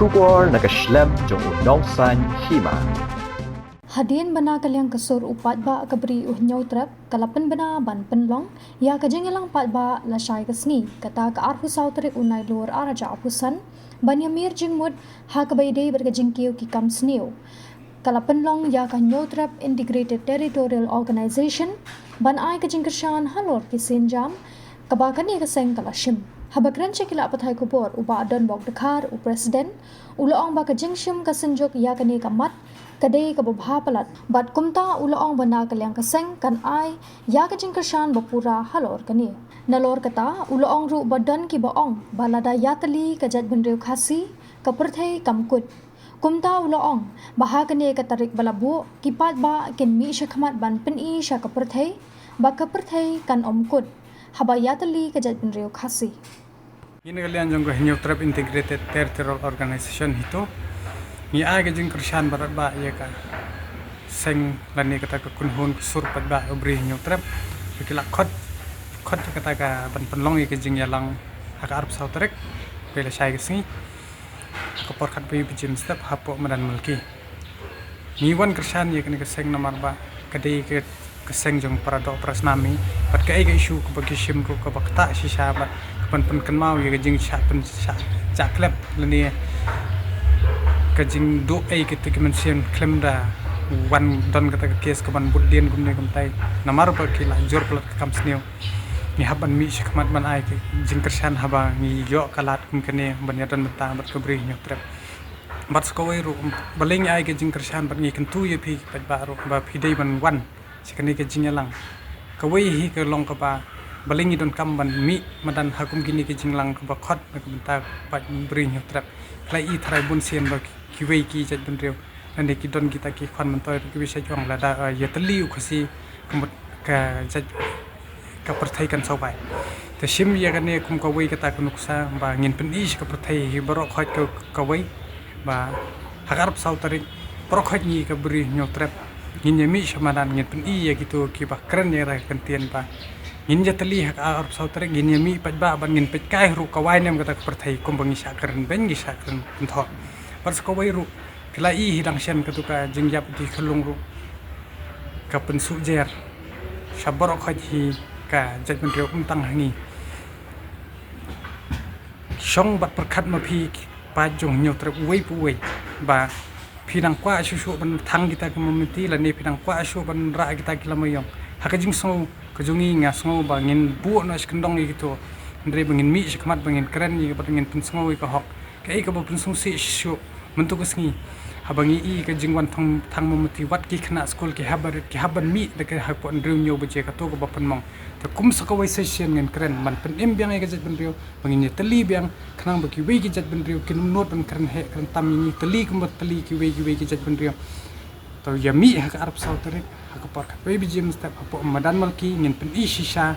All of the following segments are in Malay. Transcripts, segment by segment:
Shukor nakaslem jong unong san Hima. Hadian bana kalyang kasur Paidbah kabri nyautrap kalapan bana ban penlong ya kajengelang Paidbah la syai kasni kata ka arhu sautrik unai lur araja apusan banyamir jingmud ha kabaide berkajengkiu ki kam sniu kalapan long ya ka nyautrap integrated territorial organization ban ai kajengkershan halor ki senjam kabakani kaseng kalashim habakran cekila pathai kubor uba don bok dekar u presiden uloong ba kajengshim kasenjok ya kani kamat kadai ka babha palat bat kumta uloong bana kalyang kaseng kan ai ya ka jingkershan bapura halor kani nalor kata uloong ru badan ki baong balada yatali ka Jaitbynriew Khasi ka perthai kamkut kumta uloong baha kani ka tarik balabu ki Paidbah ken mi syakmat ban peni sya ka perthai ba ka perthai kan omkut haba yatali ka Jaitbynriew Khasi ini kalian jonggo Trap Integrated Territorial Organization Hito ni aga jing Kyrshan barat ba ya ka seng lani kata ka kunhun sur Paidbah obri Trap kila khot kata ka ban penlong ya jing yalang aka arab sautrek bela syai kesni ka porkat bi bijim step hapo madan mulki ni wan Kyrshan ya kani ka seng nomor ba kadai ke keseng jong parado prasnami pat ka ga isu ka bagi shim ru ka bakta shisha bat pan kan mau ya jing sha pen sha jaklep lani kajing do ai kita kemensian klaim da wan don kata kes ke ban budien gumne gumtai namar pa kila jor plat kam sneu ni haban mi shikmat ban ai ke jing Kyrshan haba ni yo kalat kum kene ban yadan mata bat kabri Trap bat skowai ru baling ai ke jing Kyrshan ban ngi kentu ye pi Paidbah ru ba pidai ban wan sikani ke jing yalang kawai hi ke long ka ba baling don kam ban mi madan hakum gini ke jing lang ka ba khot ka menta pat bri Trap lai i thrai bun sien ba kiwei ki Jaitbynriew ande ki don kita ki khon man toy ki bisa jong Lada ya Tylli Khasi kumut ka ka perthai kan sobai te shim ya kan ne kum kawai kata kunuksa ba ngin pen is ka perthai hi baro khot ka kawai ba hagarap sautarik baro khot ni ka bri Trap ngin yemi samadan ngin pen i ya gitu ki ba keren ya ra kentien ba ngin ja Tylli hak arab sautarik ngin yemi Paidbah ban ngin petkai ru kawai nem kata perthai kum bangi sa keren ben gi sa keren thok pas kawai ru kelai hidang shen ketuka jengjap di kelung ru ka pensu jer sabar khaji ka Jaitbynriew tang hangi song bat perkhat ma phi pa jong Trap wei pu wei ba phidang kwa shu ban thang kita ke momenti la ne phidang kwa shu ban ra kita kilamayong hakajing so kajungi nga so ba ngin bu no skendong ni gitu ndre bangin mi skmat bangin keren ni ba ngin pensngo ka hok kai ka ba pensung si shu mentuk kesni habangi i ka jingwan thang momenti wat ki khna school ki haban mi de ka hapon renew beje ka to ka bapan mong ta kum sakawai session ngen keren man pen em biang ai ka Jaitbynriew bangin Tylli biang khnang ba ki wei ki Jaitbynriew kin not ban keren he keren tam ni Tylli kum Tylli ki wei ki Jaitbynriew to yami ha ka arab sautrek ha ka par ka wei bijim step hapo madan malki ngen pen i shisha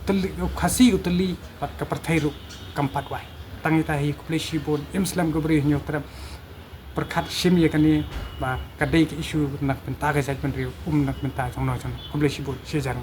Tylli Khasi Tylli pat ka parthai ru kampat wai tangita hi kupleshi bon Islam gobri Trap perkhat shim ya kani ba kadai ke isu nak penta ga Jaitbynriew nak penta jong no jong kupleshi bon shejan